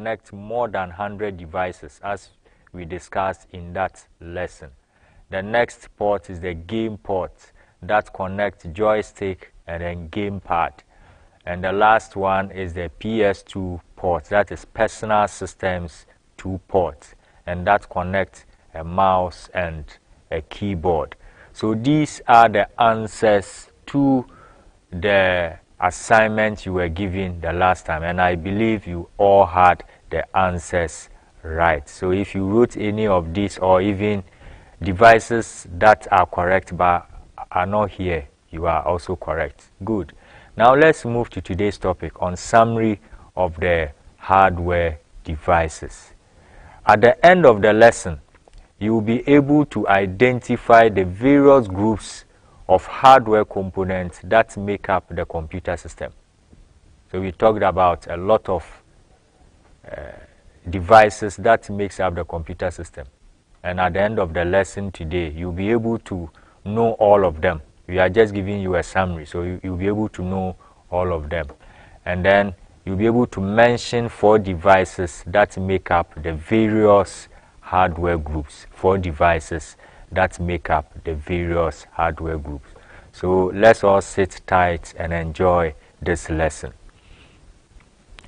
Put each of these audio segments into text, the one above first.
connect more than 100 devices, as we discussed in that lesson. The next port is the game port that connects joystick and then gamepad. And the last one is the PS2 port, that is personal systems 2 port, and that connects a mouse and a keyboard. So these are the answers to the assignment you were given the last time, and I believe you all had the answers right. So if you wrote any of these, or even devices that are correct but are not here, you are also correct. Good. Now let's move to today's topic on summary of the hardware devices. At the end of the lesson, you will be able to identify the various groups of hardware components that make up the computer system. So we talked about a lot of devices that makes up the computer system. And at the end of the lesson today, you'll be able to know all of them. We are just giving you a summary, so you'll be able to know all of them. And then you'll be able to mention 4 devices that make up the various hardware groups. 4 devices that make up the various hardware groups. So let's all sit tight and enjoy this lesson.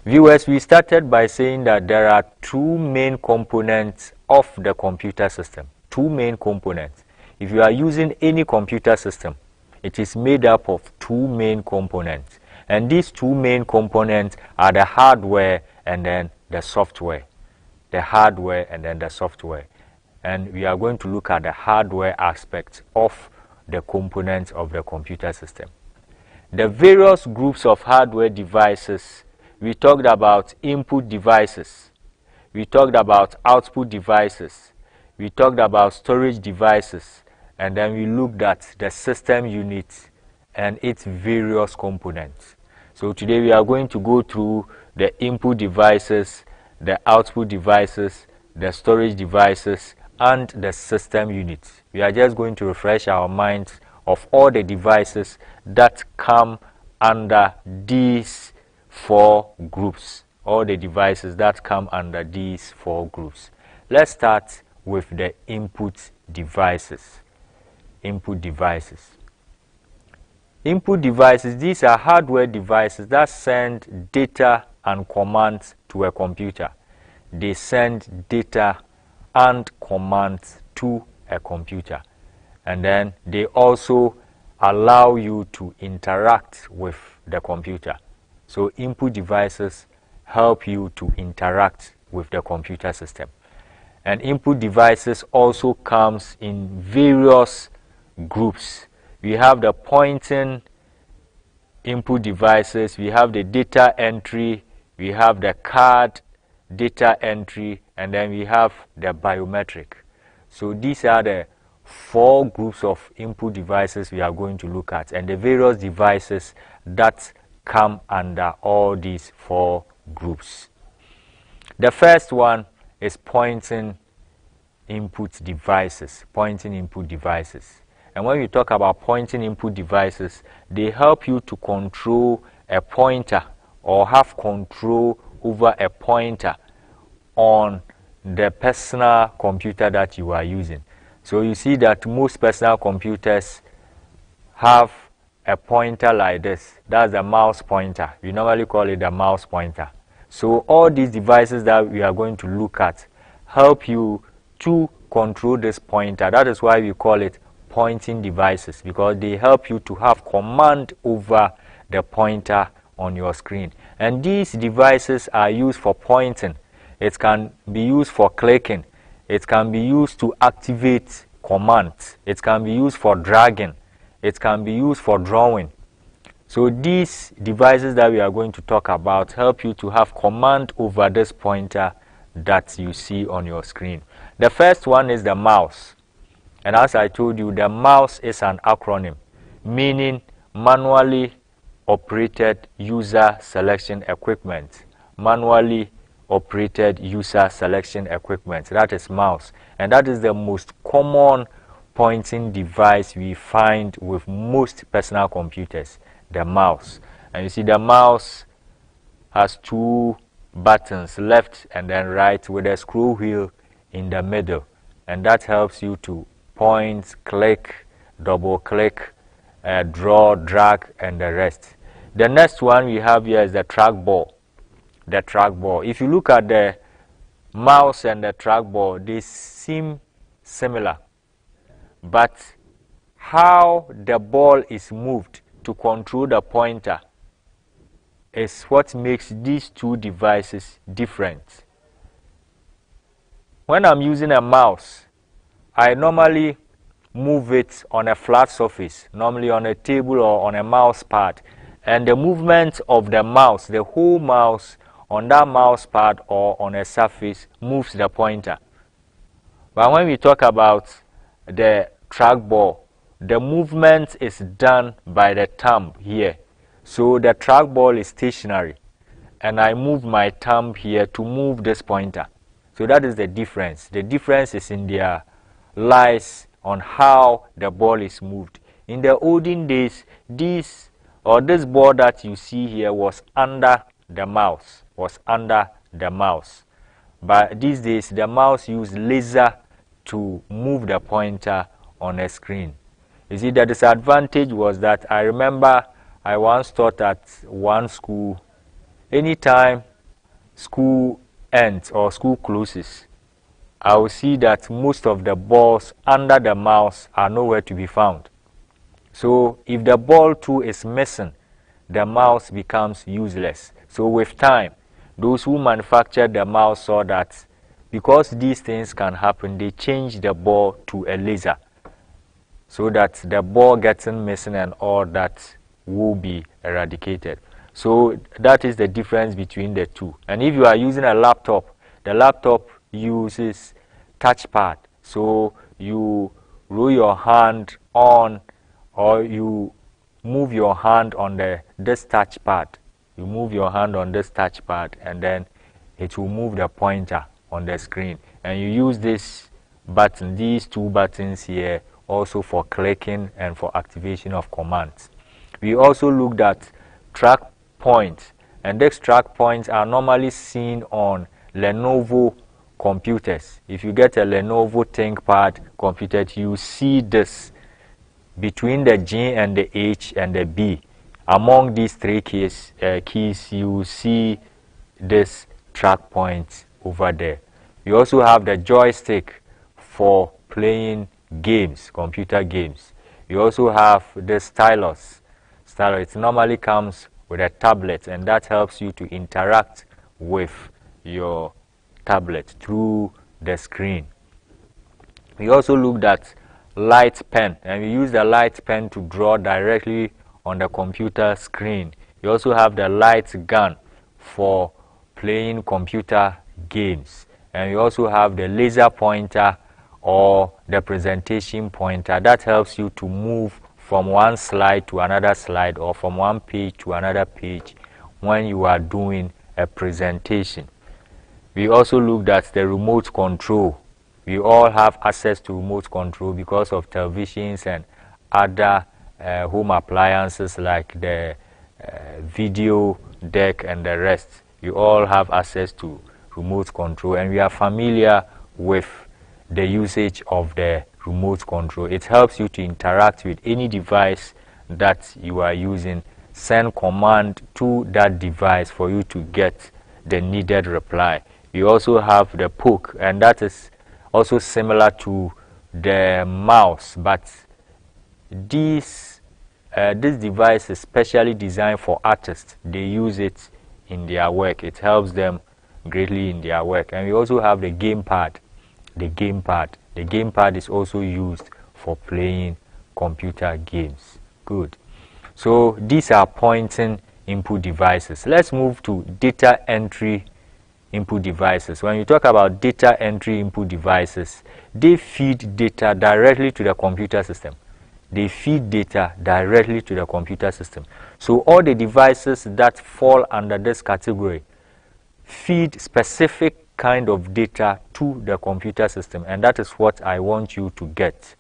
Viewers, we started by saying that there are 2 main components of the computer system. 2 main components. If you are using any computer system, it is made up of 2 main components. And these 2 main components are the hardware and then the software. The hardware and then the software. And we are going to look at the hardware aspect of the components of the computer system. The various groups of hardware devices, we talked about input devices, we talked about output devices, we talked about storage devices, and then we looked at the system unit and its various components. So today we are going to go through the input devices, the output devices, the storage devices, and the system unit. We are just going to refresh our minds of all the devices that come under these 4 groups. All the devices that come under these 4 groups. Let's start with the input devices. Input devices. Input devices, these are hardware devices that send data and commands to a computer. They send data and commands to a computer. And then they also allow you to interact with the computer. So input devices help you to interact with the computer system. And input devices also comes in various groups. We have the pointing input devices, we have the data entry, we have the card data entry, and then we have the biometric. So these are the 4 groups of input devices we are going to look at, and the various devices that come under all these 4 groups. The first one is pointing input devices. Pointing input devices. And when we talk about pointing input devices, they help you to control a pointer or have control over a pointer on the personal computer that you are using. So you see that most personal computers have a pointer like this. That's the mouse pointer. We normally call it the mouse pointer. So all these devices that we are going to look at help you to control this pointer. That is why we call it pointing devices, because they help you to have command over the pointer on your screen. And these devices are used for pointing. It can be used for clicking. It can be used to activate commands. It can be used for dragging. It can be used for drawing. So these devices that we are going to talk about help you to have command over this pointer that you see on your screen. The first one is the mouse. And as I told you, the mouse is an acronym, meaning manually operated user selection equipment. Manually operated user selection equipment. That is mouse. And that is the most common pointing device we find with most personal computers, the mouse. And you see the mouse has 2 buttons, left and then right, with a scroll wheel in the middle, and that helps you to point, click, double click, draw, drag, and the rest. The next one we have here is the trackball. The trackball. If you look at the mouse and the trackball, they seem similar, but how the ball is moved to control the pointer is what makes these two devices different. When I'm using a mouse, I normally move it on a flat surface, normally on a table or on a mouse pad, and the movement of the mouse, the whole mouse on that mouse pad or on a surface, moves the pointer. But when we talk about the trackball, the movement is done by the thumb here. So the trackball is stationary, and I move my thumb here to move this pointer. So that is the difference. The difference is in their lies on how the ball is moved. In the olden days, this ball that you see here was under the mouse, But these days, the mouse uses laser to move the pointer on a screen. You see, the disadvantage was that I remember I once taught at one school, anytime school ends or school closes, I will see that most of the balls under the mouse are nowhere to be found. So if the ball too is missing, the mouse becomes useless. So with time, those who manufactured the mouse saw that because these things can happen, they changed the ball to a laser so that the ball getting missing and all that will be eradicated. So that is the difference between the two. And if you are using a laptop, the laptop uses touchpad. So you roll your hand on, or you move your hand on this touchpad. You move your hand on this touchpad, and then it will move the pointer on the screen. And you use this button, these two buttons here, also for clicking and for activation of commands. We also looked at track points, and these track points are normally seen on Lenovo computers. If you get a Lenovo ThinkPad computer, you see this between the G and the H and the B. Among these three keys, you see this track points over there. You also have the joystick for playing games, computer games. You also have the stylus. It normally comes with a tablet, and that helps you to interact with your tablet through the screen. We also looked at light pen, and we use the light pen to draw directly on the computer screen. You also have the light gun for playing computer games, and you also have the laser pointer or the presentation pointer that helps you to move from one slide to another slide or from one page to another page when you are doing a presentation. We also looked at the remote control. We all have access to remote control because of televisions and other home appliances like the video deck and the rest. You all have access to remote control, and we are familiar with the usage of the remote control. It helps you to interact with any device that you are using, send command to that device for you to get the needed reply. You also have the poke, and that is also similar to the mouse, but this device is specially designed for artists. They use it in their work. It helps them greatly in their work. And we also have the gamepad. The gamepad is also used for playing computer games. Good. So these are pointing input devices. Let's move to data entry input devices. When you talk about data entry input devices, they feed data directly to the computer system. They feed data directly to the computer system. So all the devices that fall under this category feed specific kind of data to the computer system, and that is what I want you to get.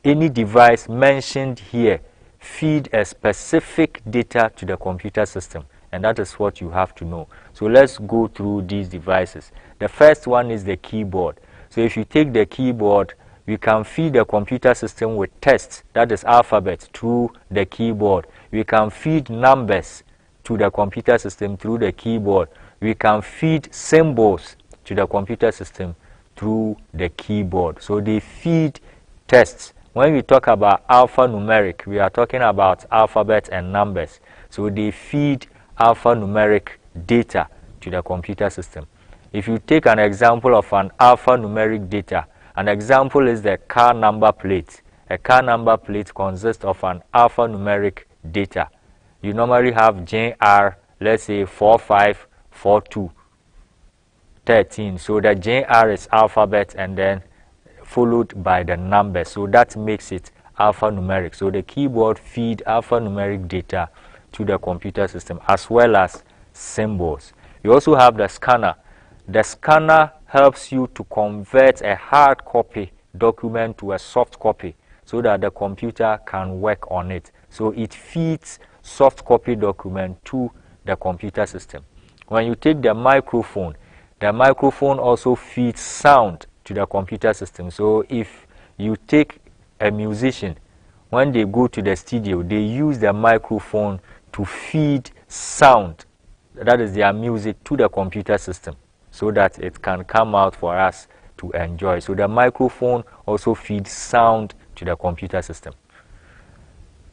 Any device mentioned here feed a specific data to the computer system, and that is what you have to know. So let's go through these devices. The first one is the keyboard. So if you take the keyboard, we can feed the computer system with text, that is alphabet, through the keyboard. We can feed numbers to the computer system through the keyboard. We can feed symbols to the computer system through the keyboard. So they feed tests. When we talk about alphanumeric, we are talking about alphabet and numbers. So they feed alphanumeric data to the computer system. If you take an example of an alphanumeric data, an example is the car number plate. A car number plate consists of an alphanumeric data. You normally have JR, let's say 454213. So the JR is alphabet and then followed by the number. So that makes it alphanumeric. So the keyboard feeds alphanumeric data to the computer system as well as symbols. You also have the scanner. The scanner helps you to convert a hard copy document to a soft copy so that the computer can work on it. So it feeds soft copy document to the computer system. When you take the microphone also feeds sound to the computer system. So if you take a musician, when they go to the studio, they use the microphone to feed sound, that is their music, to the computer system so that it can come out for us to enjoy. So the microphone also feeds sound to the computer system.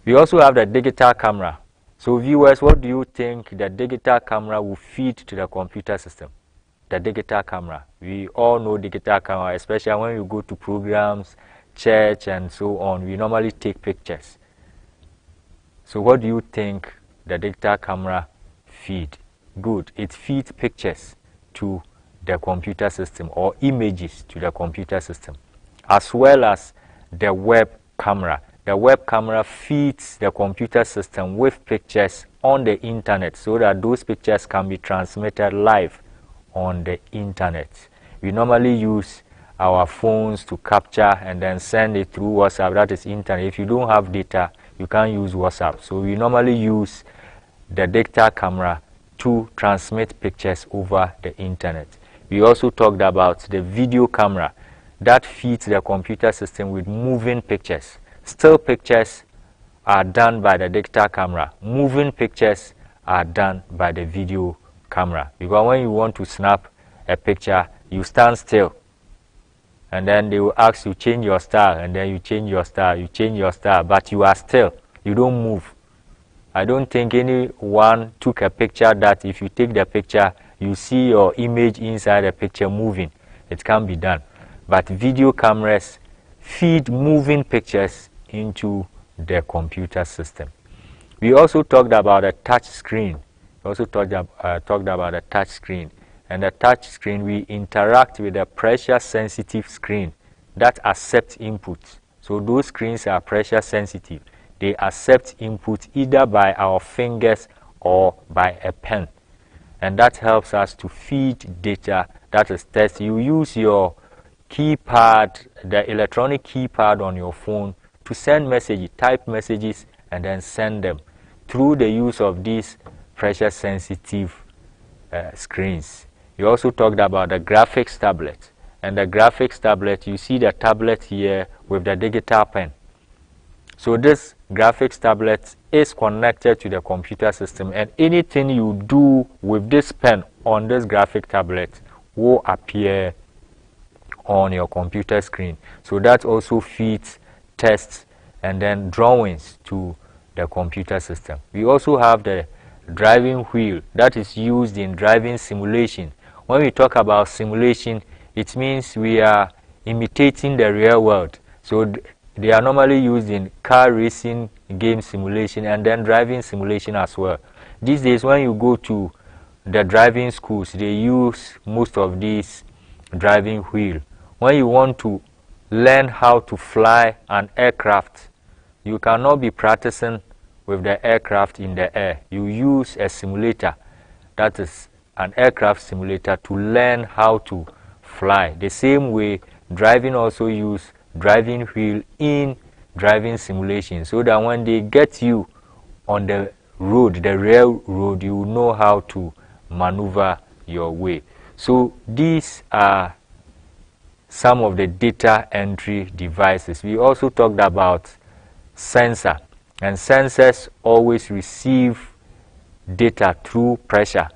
We also have the digital camera. So viewers, what do you think the digital camera will feed to the computer system? The digital camera. We all know digital camera, especially when you go to programs, church and so on. We normally take pictures. So what do you think the digital camera feed? Good. It feeds pictures to the computer system or images to the computer system, as well as the web camera. The web camera feeds the computer system with pictures on the internet so that those pictures can be transmitted live on the internet. We normally use our phones to capture and then send it through WhatsApp. That is internet. If you don't have data, you can't use WhatsApp. So we normally use the digital camera to transmit pictures over the internet. We also talked about the video camera that feeds the computer system with moving pictures. Still pictures are done by the digital camera. Moving pictures are done by the video camera. Because when you want to snap a picture, you stand still. And then they will ask you, change your style. And then you change your style. You change your style. But you are still. You don't move. I don't think anyone took a picture that if you take the picture, you see your image inside the picture moving. It can be done. But video cameras feed moving pictures into the computer system. We also talked about a touch screen. We also talked about a touch screen. And the touch screen, we interact with a pressure-sensitive screen that accepts input. So those screens are pressure-sensitive. They accept input either by our fingers or by a pen. And that helps us to feed data, that is text. You use your keypad, the electronic keypad on your phone to send messages, type messages, and then send them through the use of these pressure-sensitive screens. We also talked about the graphics tablet. And the graphics tablet, you see the tablet here with the digital pen. So this graphics tablet is connected to the computer system, and anything you do with this pen on this graphic tablet will appear on your computer screen. So that also feeds tests and then drawings to the computer system. We also have the driving wheel that is used in driving simulation. When we talk about simulation, it means we are imitating the real world. So they are normally used in car racing, game simulation, and then driving simulation as well. These days, when you go to the driving schools, they use most of these driving wheel. When you want to learn how to fly an aircraft, you cannot be practicing with the aircraft in the air. You use a simulator, that is an aircraft simulator, to learn how to fly. The same way, driving also use driving wheel in driving simulation, so that when they get you on the road, the real road, you will know how to maneuver your way. So these are some of the data entry devices. We also talked about sensor, and sensors always receive data through pressure.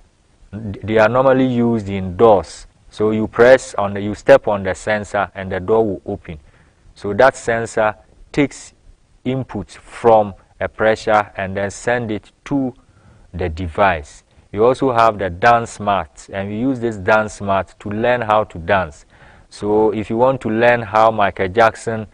They are normally used in doors. So you you step on the sensor and the door will open. So that sensor takes input from a pressure and then send it to the device. You also have the dance mat, and we use this dance mat to learn how to dance. So if you want to learn how Michael Jackson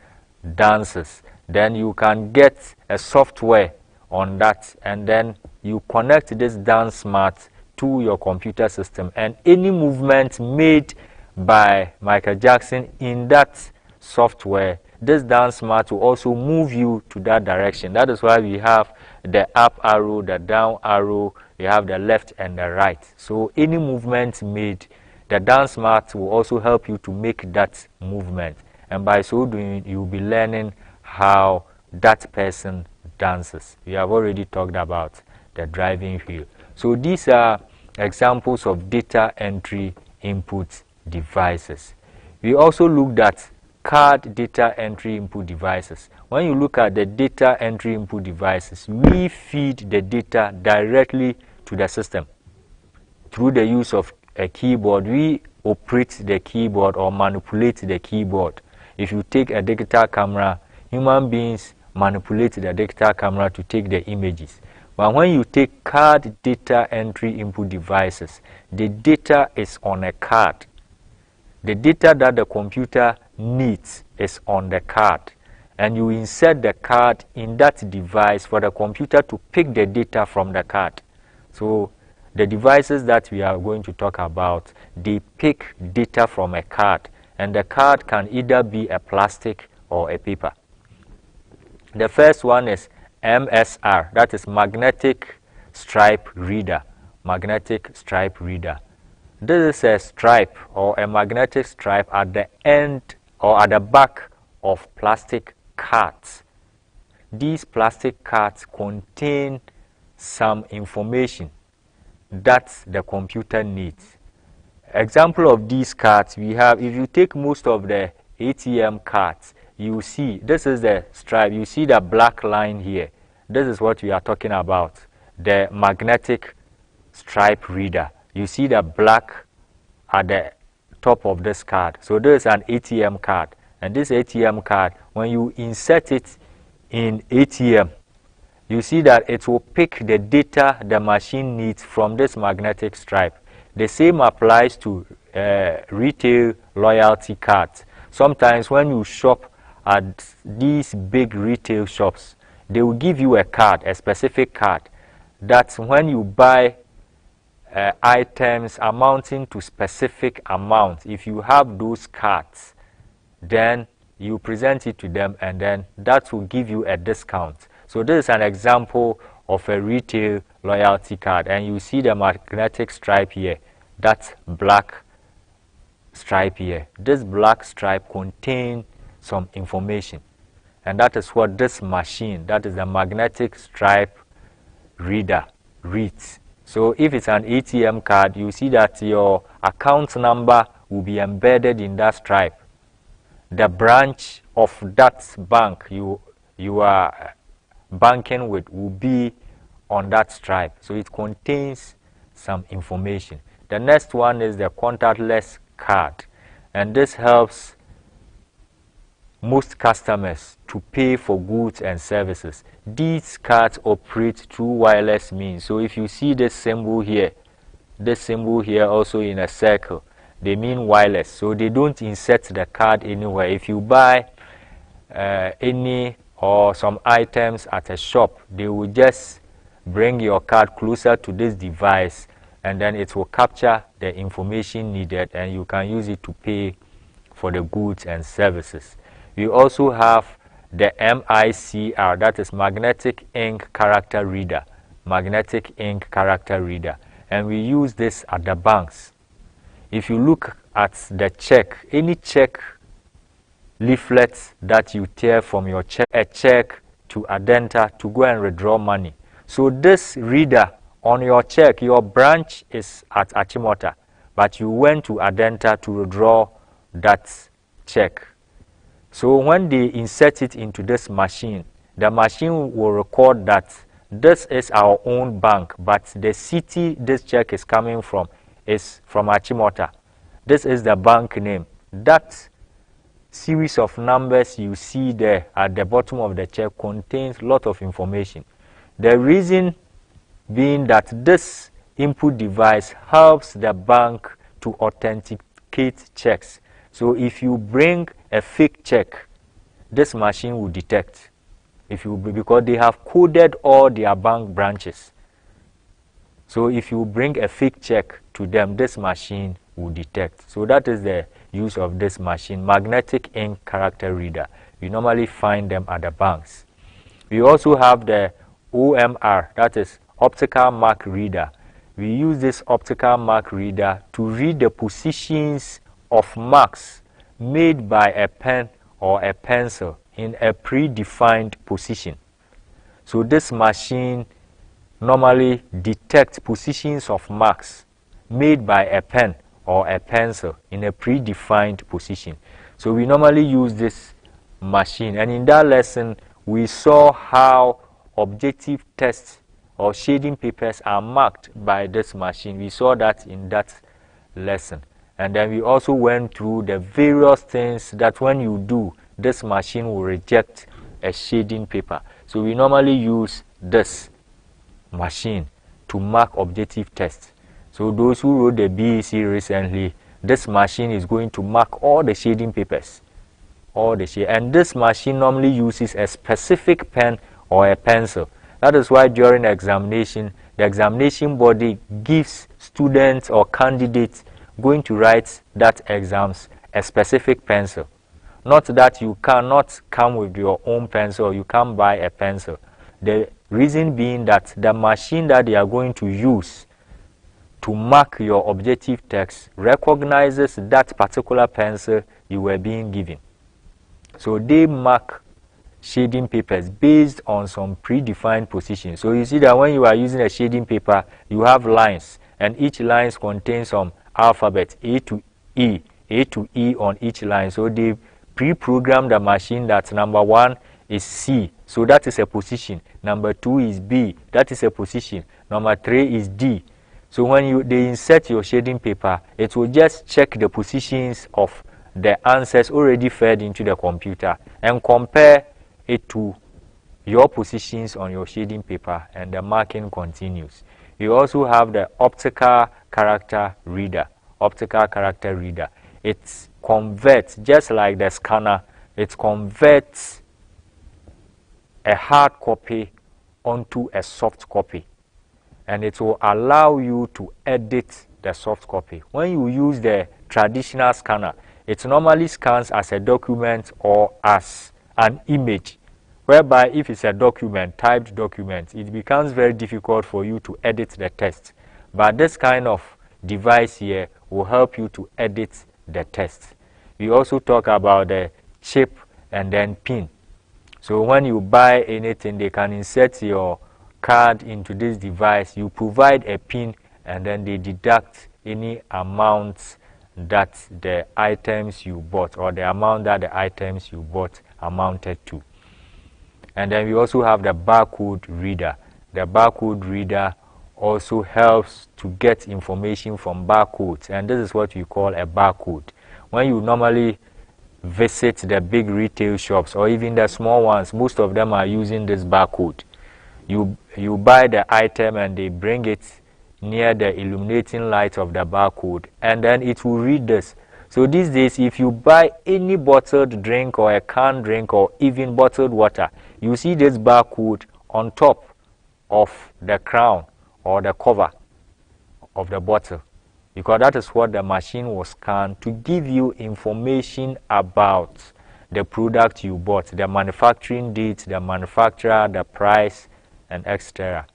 dances, then you can get a software on that, and then you connect this dance mat to your computer system, and any movement made by Michael Jackson in that software, this dance mat will also move you to that direction. That is why we have the up arrow, the down arrow, we have the left and the right. So any movement made, the dance mat will also help you to make that movement, and by so doing you'll be learning how that person dances. We have already talked about the driving wheel. So these are examples of data entry input devices. We also looked at card data entry input devices. When you look at the data entry input devices, we feed the data directly to the system through the use of a keyboard. We operate the keyboard or manipulate the keyboard. If you take a digital camera, human beings manipulate the digital camera to take the images. But when you take card data entry input devices, the data is on a card. The data that the computer needs is on the card, and you insert the card in that device for the computer to pick the data from the card. So the devices that we are going to talk about, they pick data from a card, and the card can either be a plastic or a paper. The first one is MSR, that is magnetic stripe reader. Magnetic stripe reader. This is a stripe or a magnetic stripe at the end or at the back of plastic cards. These plastic cards contain some information that the computer needs. Example of these cards we have, if you take most of the ATM cards, you see this is the stripe. You see the black line here. This is what we are talking about, the magnetic stripe reader. You see the black at the top of this card. So this is an ATM card, and this ATM card, when you insert it in ATM, you see that it will pick the data the machine needs from this magnetic stripe. The same applies to retail loyalty cards. Sometimes when you shop at these big retail shops, they will give you a card, a specific card, that when you buy items amounting to specific amount, if you have those cards, then you present it to them, and then that will give you a discount. So this is an example of a retail loyalty card, and you see the magnetic stripe here, that black stripe here. This black stripe contains some information, and that is what this machine, that is the magnetic stripe reader, reads. So if it's an ATM card, you see that your account number will be embedded in that stripe. The branch of that bank you are banking with will be on that stripe. So it contains some information. The next one is the contactless card, and this helps most customers to pay for goods and services. These cards operate through wireless means. So if you see this symbol here also in a circle, they mean wireless. So they don't insert the card anywhere. If you buy any or some items at a shop, they will just bring your card closer to this device, and then it will capture the information needed, and you can use it to pay for the goods and services. We also have the MICR, that is magnetic ink character reader. Magnetic ink character reader. And we use this at the banks. If you look at the check, any check leaflets that you tear from your check, a check to Adenta to go and withdraw money. So this reader on your check, your branch is at Achimota, but you went to Adenta to withdraw that check. So when they insert it into this machine, the machine will record that this is our own bank, but the city this check is coming from is from Achimota. This is the bank name. That series of numbers you see there at the bottom of the check contains a lot of information. The reason being that this input device helps the bank to authenticate checks. So if you bring a fake check, this machine will detect. Because they have coded all their bank branches. So if you bring a fake check to them, this machine will detect. So that is the use of this machine, magnetic ink character reader. You normally find them at the banks. We also have the OMR, that is optical mark reader. We use this optical mark reader to read the positions of marks made by a pen or a pencil in a predefined position. So this machine normally detects positions of marks made by a pen or a pencil in a predefined position. So we normally use this machine, and in that lesson we saw how objective tests or shading papers are marked by this machine. We saw that in that lesson. And then we also went through the various things that when you do, this machine will reject a shading paper. So we normally use this machine to mark objective tests. So those who wrote the BEC recently, this machine is going to mark all the shading papers. And this machine normally uses a specific pen or a pencil. That is why during examination, the examination body gives students or candidates going to write that exams a specific pencil. Not that you cannot come with your own pencil or you can't buy a pencil. The reason being that the machine that they are going to use to mark your objective text recognizes that particular pencil you were being given. So they mark shading papers based on some predefined positions. So you see that when you are using a shading paper, you have lines, and each line contains some alphabet A to E on each line. So they pre-program the machine that number 1 is C, so that is a position. Number 2 is B, that is a position. Number 3 is D. So when they insert your shading paper, it will just check the positions of the answers already fed into the computer and compare it to your positions on your shading paper, and the marking continues. You also have the optical character reader. Optical character reader. It converts, just like the scanner, it converts a hard copy onto a soft copy, and it will allow you to edit the soft copy. When you use the traditional scanner, it normally scans as a document or as an image, whereby if it's a document, typed document, it becomes very difficult for you to edit the text. But this kind of device here will help you to edit the text. We also talk about the chip and then pin. So when you buy anything, they can insert your card into this device. You provide a pin, and then they deduct any amount that the items you bought, or the amount that the items you bought amounted to. And then we also have the barcode reader. The barcode reader also helps to get information from barcodes, and this is what we call a barcode. When you normally visit the big retail shops or even the small ones, most of them are using this barcode. You buy the item and they bring it near the illuminating light of the barcode, and then it will read this. So these days, if you buy any bottled drink or a canned drink or even bottled water, you see this barcode on top of the crown or the cover of the bottle, because that is what the machine will scan to give you information about the product you bought, the manufacturing date, the manufacturer, the price, and etc.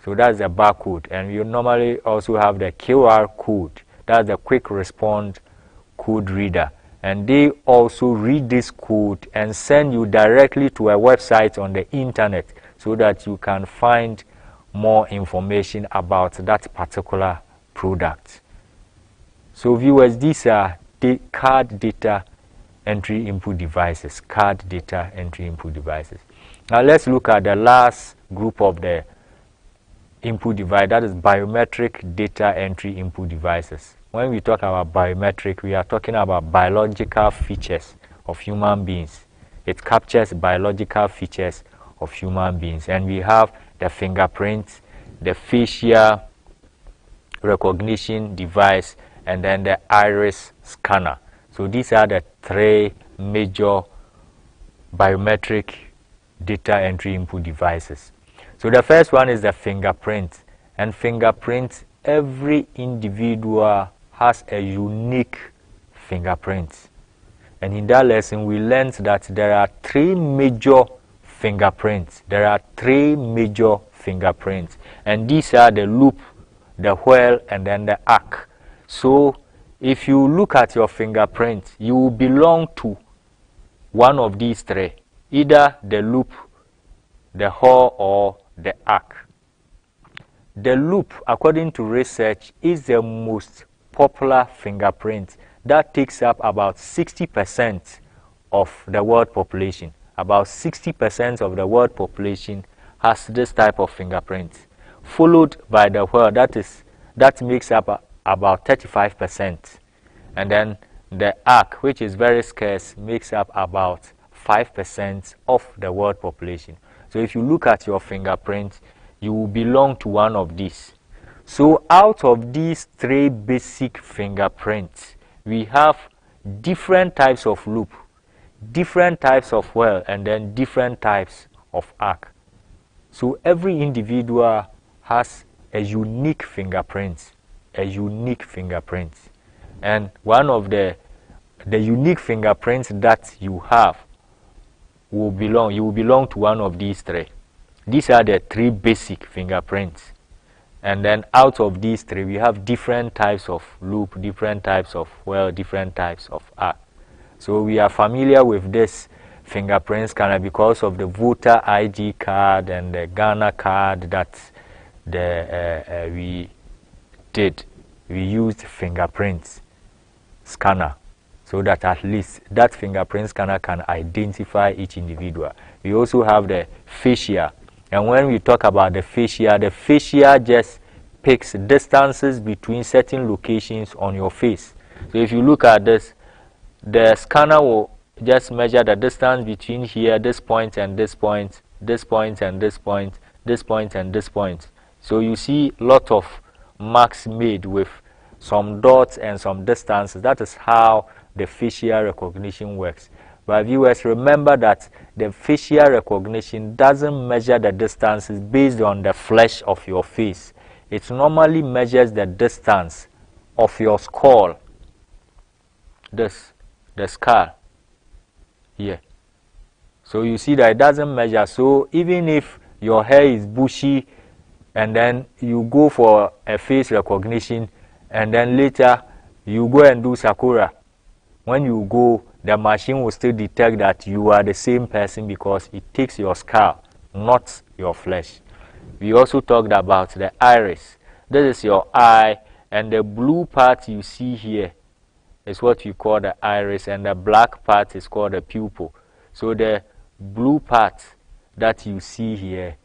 So that's the barcode. And you normally also have the QR code. That's the quick response code reader. And they also read this code and send you directly to a website on the internet so that you can find more information about that particular product. So viewers, these are the card data entry input devices, card data entry input devices. Now let's look at the last group of the input device, that is biometric data entry input devices. When we talk about biometric, we are talking about biological features of human beings. It captures biological features of human beings, and we have the fingerprint, the facial recognition device, and then the iris scanner. So these are the three major biometric data entry input devices. So the first one is the fingerprint, and fingerprint, every individual has a unique fingerprint. And in that lesson we learned that there are three major fingerprints. There are three major fingerprints, and these are the loop, the whorl, and then the arc. So if you look at your fingerprint, you will belong to one of these three, either the loop, the whorl, or the arc. The loop, according to research, is the most popular fingerprint. That takes up about 60% of the world population. About 60% of the world population has this type of fingerprint, followed by the whorl, that makes up about 35%, and then the arc, which is very scarce, makes up about 5% of the world population. So if you look at your fingerprint, you will belong to one of these. So out of these three basic fingerprints, we have different types of loop, different types of whorl, and then different types of arc. So every individual has a unique fingerprint, and one of the unique fingerprints that you have you will belong to one of these three. These are the three basic fingerprints, and then out of these three we have different types of loop, different types of whorl, different types of arc. So we are familiar with this fingerprint scanner because of the voter ID card and the Ghana card that we used fingerprint scanner, so that at least that fingerprint scanner can identify each individual. We also have the facial, and when we talk about the facial just picks distances between certain locations on your face. So if you look at this, the scanner will just measure the distance between here, this point and this point, this point and this point, this point and this point. So you see a lot of marks made with some dots and some distances. That is how the facial recognition works. But viewers, remember that the facial recognition doesn't measure the distances based on the flesh of your face. It normally measures the distance of your skull, the skull here. So you see that it doesn't measure. So even if your hair is bushy and then you go for a face recognition and then later you go and do Sakura, when you go, the machine will still detect that you are the same person because it takes your skull, not your flesh. We also talked about the iris. This is your eye, and the blue part you see here is what we call the iris, and the black part is called the pupil. So the blue part that you see here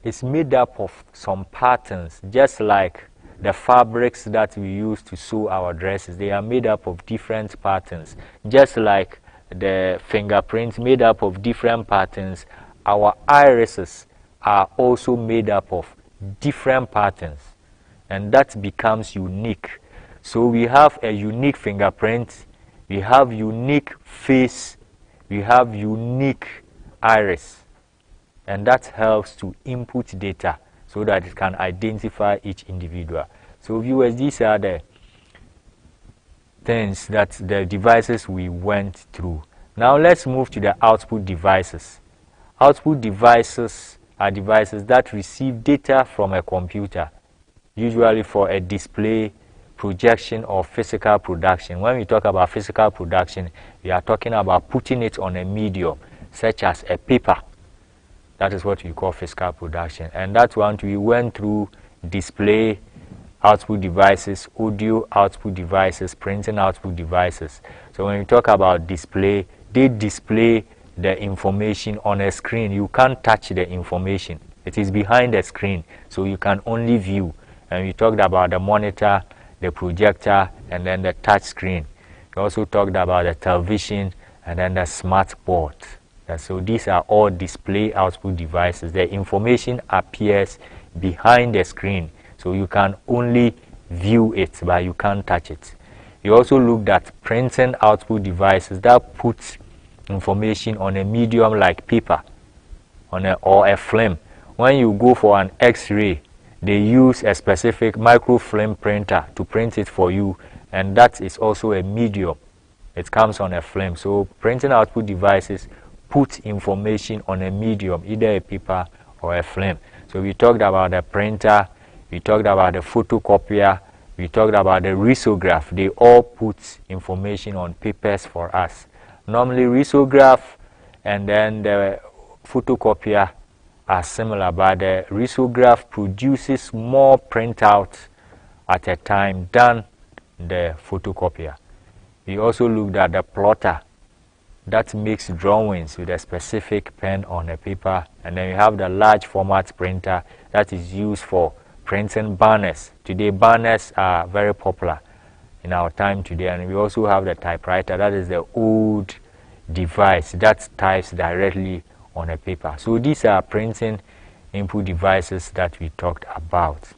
is made up of some patterns, just like the fabrics that we use to sew our dresses. They are made up of different patterns, just like the fingerprints made up of different patterns. Our irises are also made up of different patterns, and that becomes unique. So we have a unique fingerprint, we have unique face, we have unique iris, and that helps to input data so that it can identify each individual. So viewers, these are the things that the devices we went through. Now let's move to the output devices. Output devices are devices that receive data from a computer, usually for a display, projection, or physical production. When we talk about physical production, we are talking about putting it on a medium, such as a paper. That is what we call physical production. And that one, we went through display output devices, audio output devices, printing output devices. So when you talk about display, they display the information on a screen. You can't touch the information. It is behind the screen, so you can only view. And we talked about the monitor, the projector, and then the touch screen. We also talked about the television and then the smart board. So these are all display output devices. The information appears behind the screen, so you can only view it, but you can't touch it. We also looked at printing output devices that put information on a medium like paper or a film. When you go for an X-ray, they use a specific microfilm printer to print it for you, and that is also a medium. It comes on a film. So printing output devices put information on a medium, either a paper or a film. So we talked about the printer, we talked about the photocopier, we talked about the risograph. They all put information on papers for us. Normally risograph and then the photocopier are similar, but the risograph produces more printout at a time than the photocopier. We also looked at the plotter that makes drawings with a specific pen on a paper, and then we have the large format printer that is used for printing banners. Today banners are very popular in our time today, and we also have the typewriter. That is the old device that types directly on a paper. So these are printing input devices that we talked about.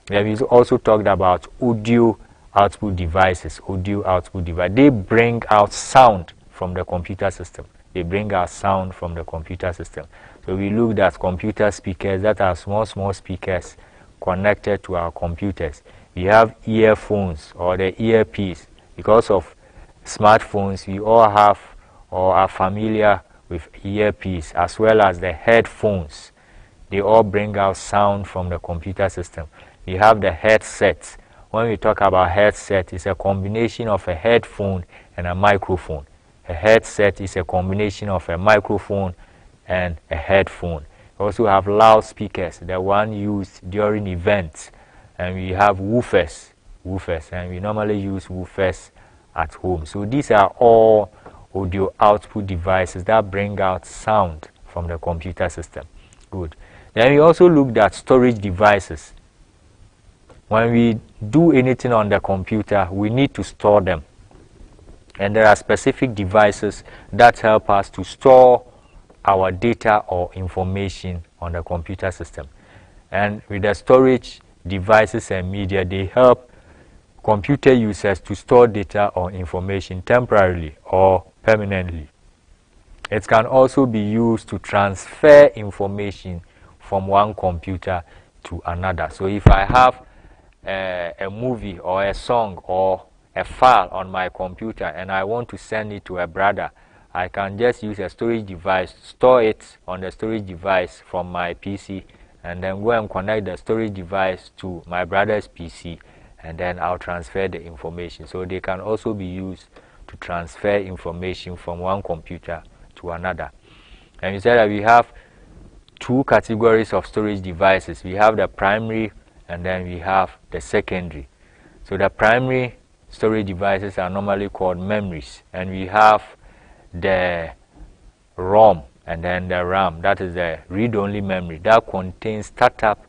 Then we also talked about audio output devices. Audio output device, they bring out sound from the computer system. They bring out sound from the computer system. So we looked at computer speakers that are small speakers connected to our computers. We have earphones or the earpiece. Because of smartphones, we all have or are familiar with earpiece, as well as the headphones. They all bring out sound from the computer system. We have the headset. When we talk about headset, it's a combination of a headphone and a microphone. A headset is a combination of a microphone and a headphone. We also have loudspeakers, the one used during events. And we have woofers, and we normally use woofers at home. So these are all audio output devices that bring out sound from the computer system. Good. Then we also looked at storage devices. When we do anything on the computer, we need to store them. And there are specific devices that help us to store our data or information on the computer system. And with the storage devices and media, they help computer users to store data or information temporarily or permanently. It can also be used to transfer information from one computer to another. So if I have a movie or a song or a file on my computer and I want to send it to a brother, I can just use a storage device, store it on the storage device from my PC, and then go and connect the storage device to my brother's PC, and then I'll transfer the information. So they can also be used to transfer information from one computer to another. And we said that we have two categories of storage devices. We have the primary and then we have the secondary. So the primary storage devices are normally called memories, and we have the ROM and then the RAM, that is the read-only memory that contains startup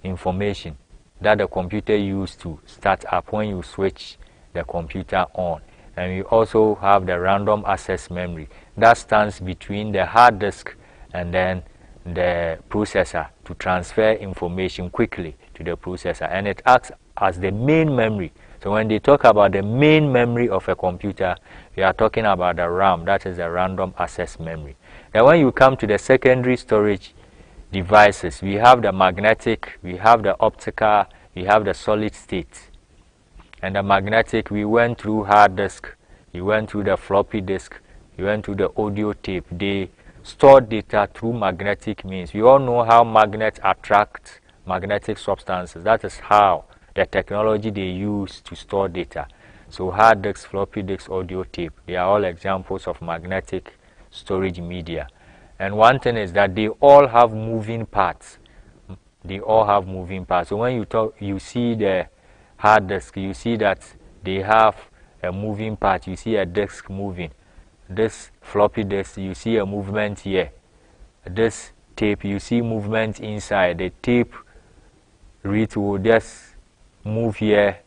information that the computer used to start up when you switch the computer on. And we also have the random access memory that stands between the hard disk and then the processor to transfer information quickly to the processor, and it acts as the main memory. So when they talk about the main memory of a computer, we are talking about the RAM, that is the random access memory. Then when you come to the secondary storage devices, we have the magnetic, we have the optical, we have the solid state. And the magnetic, we went through hard disk, we went through the floppy disk, we went through the audio tape. They store data through magnetic means. We all know how magnets attract magnetic substances. That is how the technology they use to store data. So hard disk, floppy disk, audio tape, they are all examples of magnetic storage media. And one thing is that they all have moving parts. They all have moving parts. So when you see the hard disk, you see that they have a moving part. You see a disk moving. This floppy disk, you see a movement here. This tape, you see movement inside. The tape read will just move here,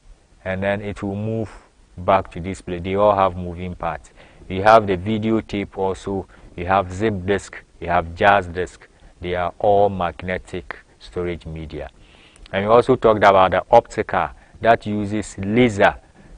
and then it will move back to this place. They all have moving parts. You have the video tape also. You have zip disk. You have jazz disk. They are all magnetic storage media. And we also talked about the optical that uses laser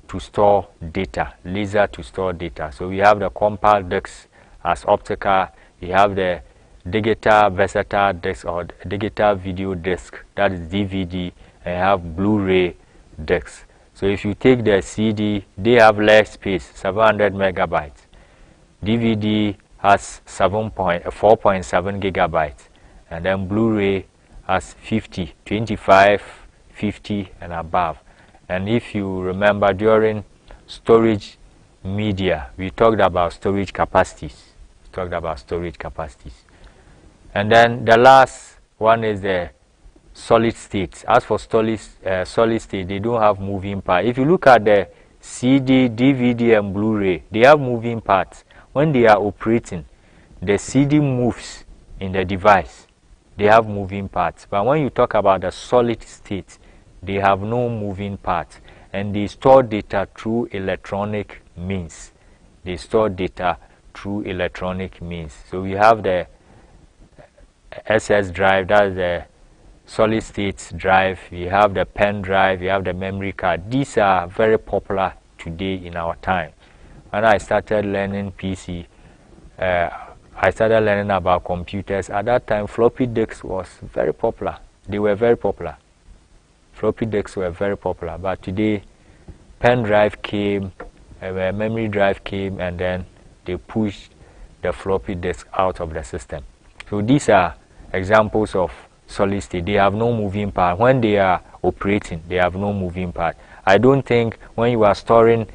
to store data. Laser to store data. So we have the compact discs as optical. You have the digital versatile disc or digital video disc, that is DVD, and you have Blu-ray discs. So if you take the CD, they have less space, 700 megabytes. DVD has 4.7 gigabytes, and then Blu-ray has 50, 25, 50 and above. And if you remember, during storage media, we talked about storage capacities. And then the last one is the solid state. As for solid state, they don't have moving parts. If you look at the CD, DVD, and Blu-ray, they have moving parts. When they are operating, the CD moves in the device. They have moving parts. But when you talk about the solid state, they have no moving parts. And they store data through electronic means. So we have the SS drive, that's the solid state drive. We have the pen drive, we have the memory card. These are very popular today in our time. When I started learning PC, I started learning about computers. At that time, floppy disks was very popular. They were very popular. Floppy disks were very popular. But today, pen drive came, memory drive came, and then they pushed the floppy disk out of the system. So these are examples of solid state. They have no moving part. When they are operating, they have no moving part. I don't think when you are storing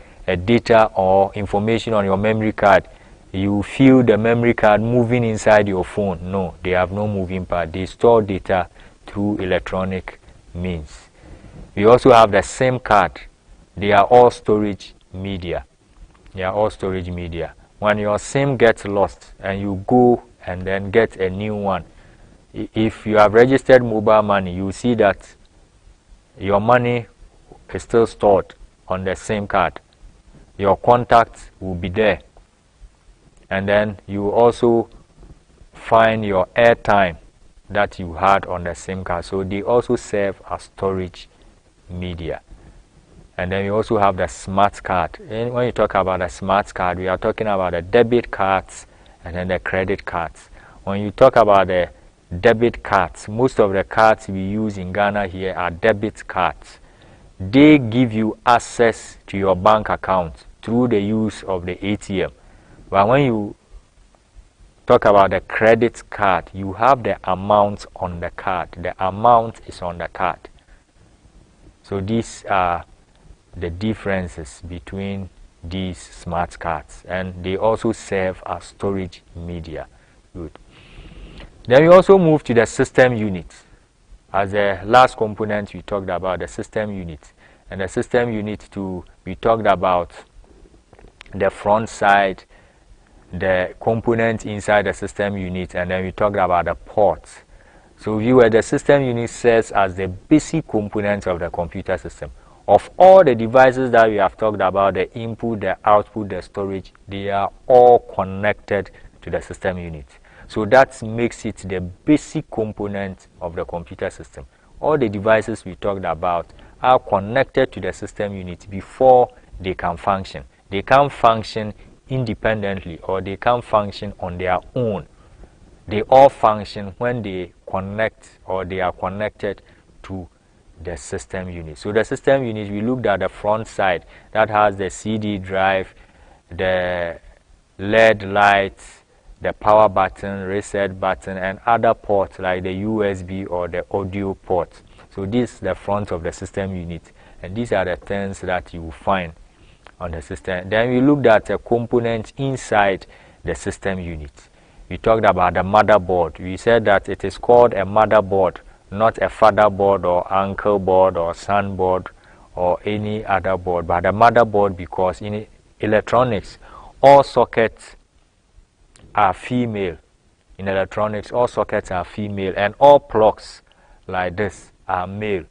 data or information on your memory card, you feel the memory card moving inside your phone. No, they have no moving part. They store data through electronic means. We also have the SIM card. They are all storage media. When your SIM gets lost and you go and then get a new one, if you have registered mobile money, you see that your money is still stored on the SIM card. Your contacts will be there. And then you also find your airtime that you had on the SIM card. So they also serve as storage media. And then we also have the smart card. And when you talk about a smart card, we are talking about the debit cards and then the credit cards. When you talk about the debit cards, most of the cards we use in Ghana here are debit cards. They give you access to your bank account through the use of the ATM. But when you talk about the credit card, you have the amount on the card. The amount is on the card. So these are the differences between these smart cards, and they also serve as storage media. Good. Then we also move to the system unit. As the last component, we talked about the system unit. And the system unit too, we talked about the front side, the component inside the system unit, and then we talked about the ports. So viewer, the system unit serves as the basic component of the computer system. Of all the devices that we have talked about, the input, the output, the storage, they are all connected to the system unit. So that makes it the basic component of the computer system. All the devices we talked about are connected to the system unit before they can function. They can't function independently, or they can't function on their own. They all function when they connect, or they are connected to the system unit. So the system unit, we looked at the front side that has the CD drive, the LED lights, the power button, reset button, and other ports like the USB or the audio port. So this is the front of the system unit, and these are the things that you will find on the system. Then we looked at the components inside the system unit. We talked about the motherboard. We said that it is called a motherboard, not a father board or uncle board or son board or any other board, but a motherboard, because in electronics, all sockets are female. In electronics, all sockets are female, and all plugs like this are male.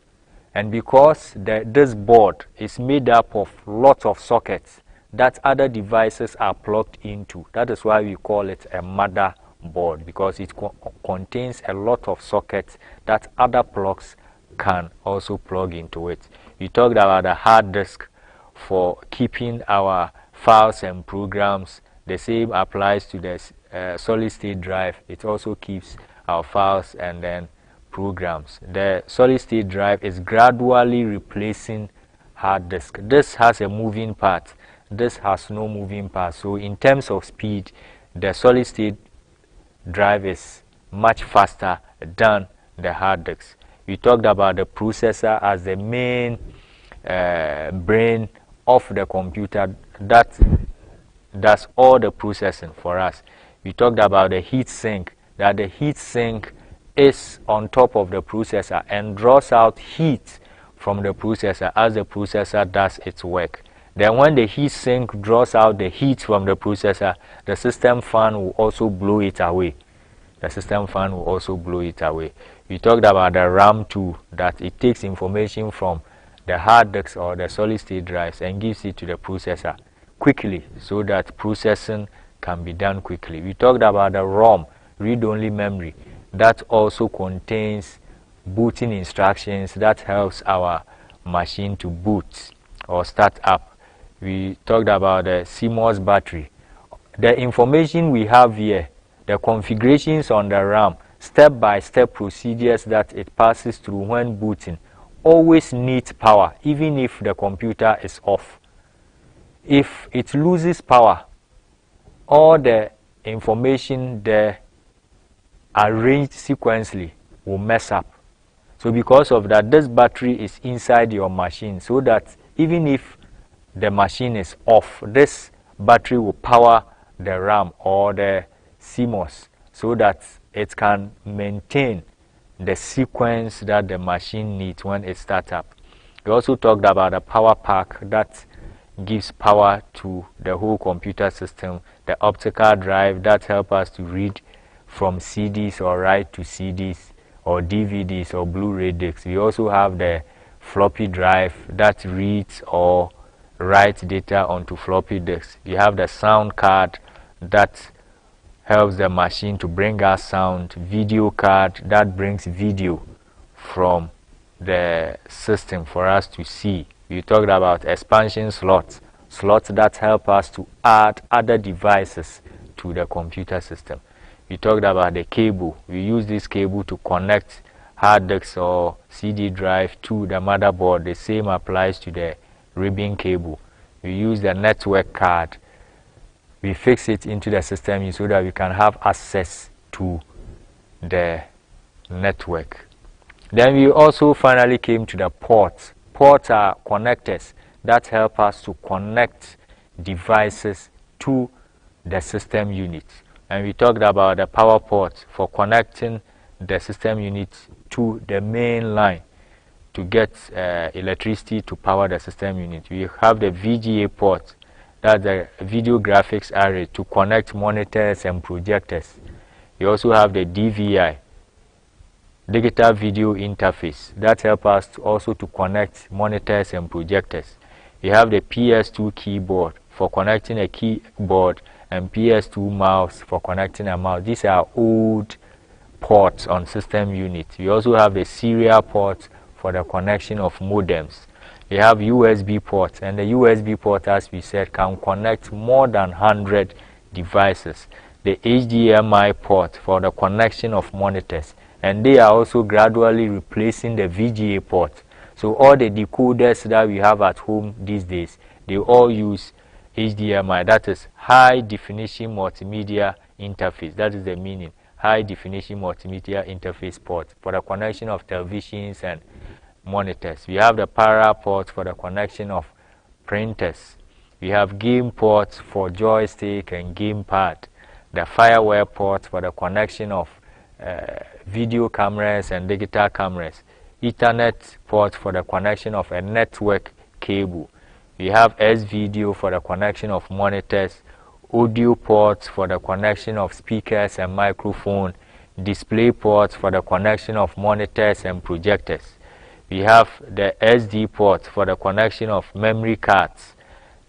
And because this board is made up of lots of sockets that other devices are plugged into, that is why we call it a motherboard, because it contains a lot of sockets that other plugs can also plug into it. We talked about the hard disk for keeping our files and programs. The same applies to the solid state drive. It also keeps our files and then programs. The solid state drive is gradually replacing hard disk. This has a moving part. This has no moving part. So in terms of speed, the solid state drive is much faster than the hard disk. We talked about the processor as the main brain of the computer that does all the processing for us. We talked about the heat sink, that the heat sink is on top of the processor and draws out heat from the processor as the processor does its work. Then when the heat sink draws out the heat from the processor, the system fan will also blow it away. The system fan will also blow it away. We talked about the RAM too, that it takes information from the hard disk or the solid state drives and gives it to the processor quickly so that processing can be done quickly. We talked about the ROM, read-only memory, that also contains booting instructions that helps our machine to boot or start up. We talked about the CMOS battery. The information we have here, the configurations on the RAM, step-by-step procedures that it passes through when booting, always needs power, even if the computer is off. If it loses power, all the information there arranged sequentially will mess up. So because of that, this battery is inside your machine, so that even if the machine is off, this battery will power the RAM or the CMOS so that it can maintain the sequence that the machine needs when it starts up. We also talked about a power pack that gives power to the whole computer system, the optical drive that helps us to read from CDs or write to CDs or DVDs or Blu-ray discs. We also have the floppy drive that reads or writes data onto floppy disks. We have the sound card that helps the machine to bring us sound, video card that brings video from the system for us to see. We talked about expansion slots that help us to add other devices to the computer system. We talked about the cable. We use this cable to connect hard disks or CD drive to the motherboard. The same applies to the ribbon cable. We use the network card. We fix it into the system so that we can have access to the network. Then we also finally came to the ports. Ports are connectors that help us to connect devices to the system unit. And we talked about the power port for connecting the system unit to the main line to get electricity to power the system unit. We have the VGA port, that's the video graphics array, to connect monitors and projectors. We also have the DVI, digital video interface, that helps us also to connect monitors and projectors. We have the PS2 keyboard for connecting a keyboard and PS2 mouse for connecting a mouse. These are old ports on system units. We also have the serial port for the connection of modems. We have USB ports, and the USB port, as we said, can connect more than 100 devices. The HDMI port for the connection of monitors, and they are also gradually replacing the VGA port. So all the decoders that we have at home these days, they all use HDMI, that is high definition multimedia interface. That is the meaning, high definition multimedia interface port for the connection of televisions and monitors. We have the parallel port for the connection of printers. We have game ports for joystick and gamepad the firewire port for the connection of video cameras and digital cameras, Ethernet port for the connection of a network cable. We have S-video for the connection of monitors, audio ports for the connection of speakers and microphone, display ports for the connection of monitors and projectors. We have the SD port for the connection of memory cards,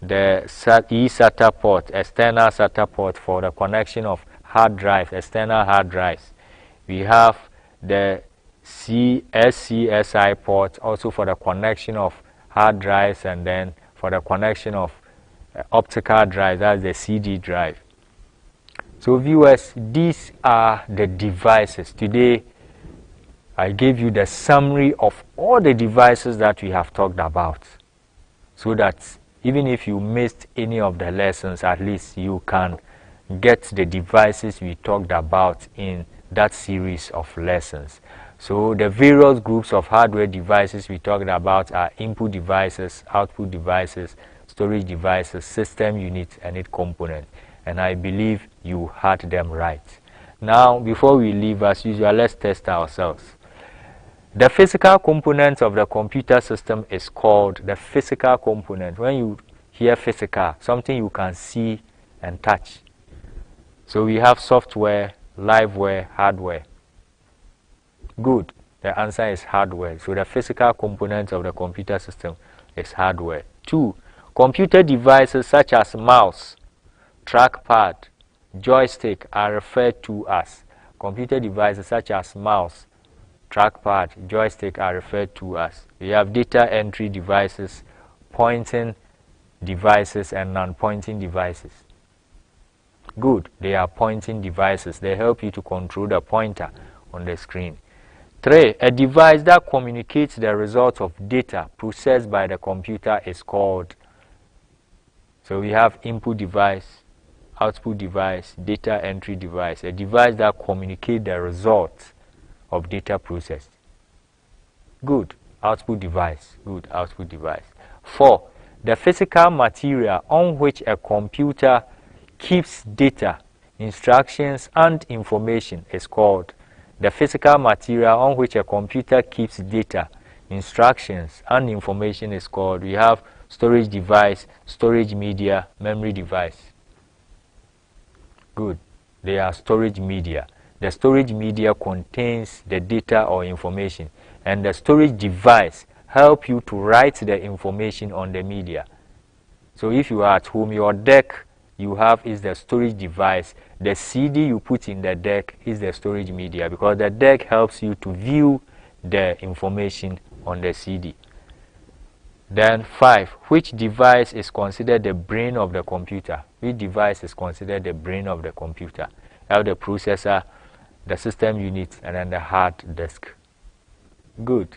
the eSATA port, external SATA port for the connection of hard drives, external hard drives. We have the SCSI port also for the connection of hard drives, and then for the connection of optical drive, that's the CD drive. So viewers, these are the devices. Today I gave you the summary of all the devices that we have talked about, so that even if you missed any of the lessons, at least you can get the devices we talked about in that series of lessons. So the various groups of hardware devices we talked about are input devices, output devices, storage devices, system units, and its components. And I believe you had them right. Now, before we leave, as usual, let's test ourselves. The physical component of the computer system is called the physical component. When you hear physical, something you can see and touch. So we have software, liveware, hardware. Good. The answer is hardware. So the physical component of the computer system is hardware. 2. Computer devices such as mouse, trackpad, joystick are referred to as. Computer devices such as mouse, trackpad, joystick are referred to as. We have data entry devices, pointing devices, and non-pointing devices. Good. They are pointing devices. They help you to control the pointer on the screen. 3. A device that communicates the result of data processed by the computer is called. So we have input device, output device, data entry device. A device that communicates the result of data processed. Good. Output device. Good. Output device. 4. The physical material on which a computer keeps data, instructions, and information is called. The physical material on which a computer keeps data, instructions, and information is called. We have storage device, storage media, memory device. Good. They are storage media. The storage media contains the data or information, and the storage device helps you to write the information on the media. So if you are at home, your deck you have is the storage device. The CD you put in the deck is the storage media, because the deck helps you to view the information on the CD. Then 5. Which device is considered the brain of the computer? Which device is considered the brain of the computer? You have the processor, the system unit, and then the hard disk. Good.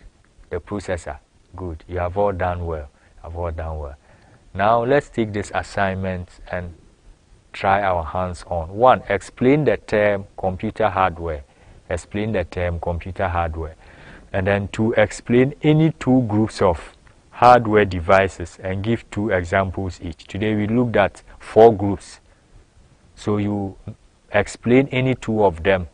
The processor. Good. You have all done well. Have all done well. Now let's take this assignment and try our hands on. 1. Explain the term computer hardware. Explain the term computer hardware. And then 2. Explain any 2 groups of hardware devices and give 2 examples each. Today we looked at 4 groups. So you explain any 2 of them,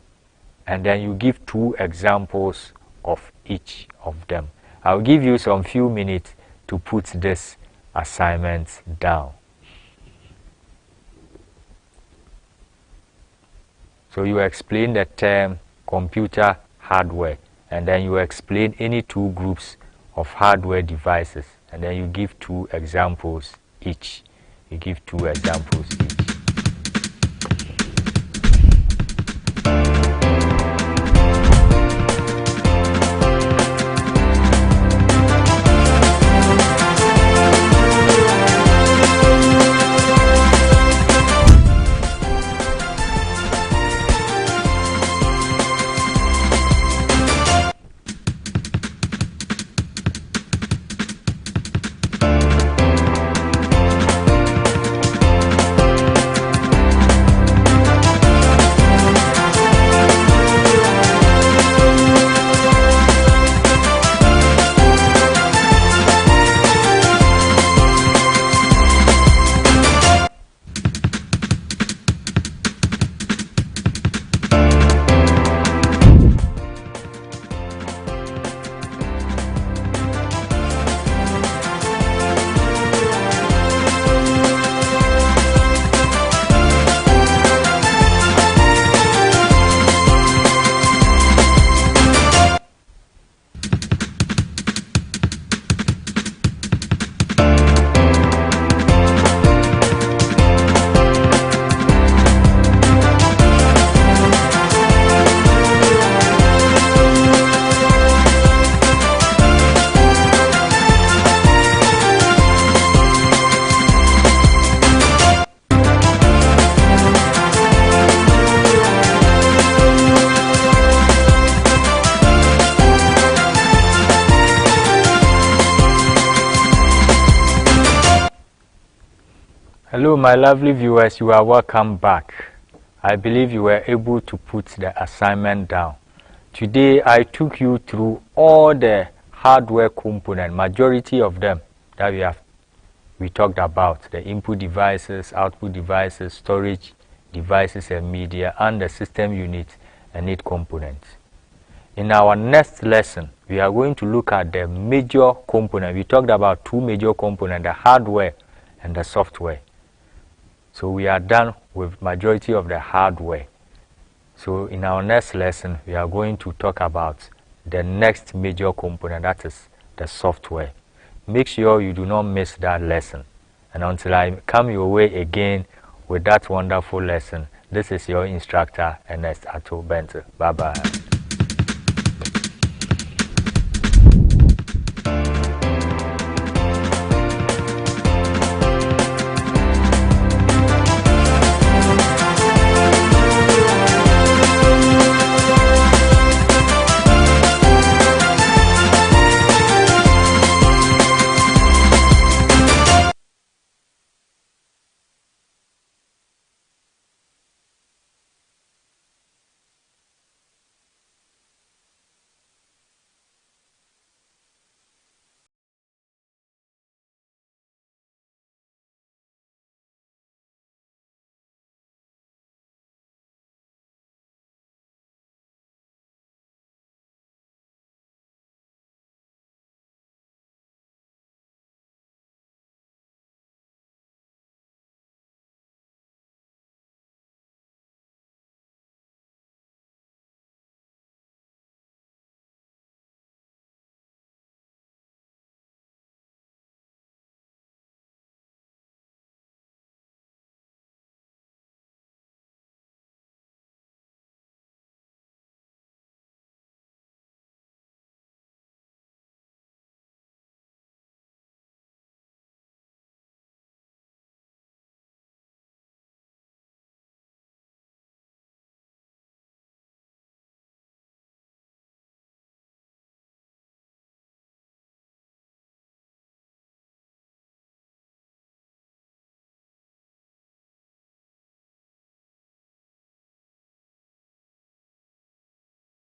and then you give 2 examples of each of them. I'll give you some few minutes to put this assignment down. So you explain the term computer hardware, and then you explain any 2 groups of hardware devices, and then you give 2 examples each. You give 2 examples each. Hello, my lovely viewers. You are welcome back. I believe you were able to put the assignment down. Today, I took you through all the hardware components, majority of them that we talked about, the input devices, output devices, storage devices and media, and the system unit and its components. In our next lesson, we are going to look at the major component. We talked about two major components, the hardware and the software. So we are done with majority of the hardware. So in our next lesson, we are going to talk about the next major component, that is the software. Make sure you do not miss that lesson. And until I come your way again with that wonderful lesson, this is your instructor, Ernest Ato Bente. Bye-bye.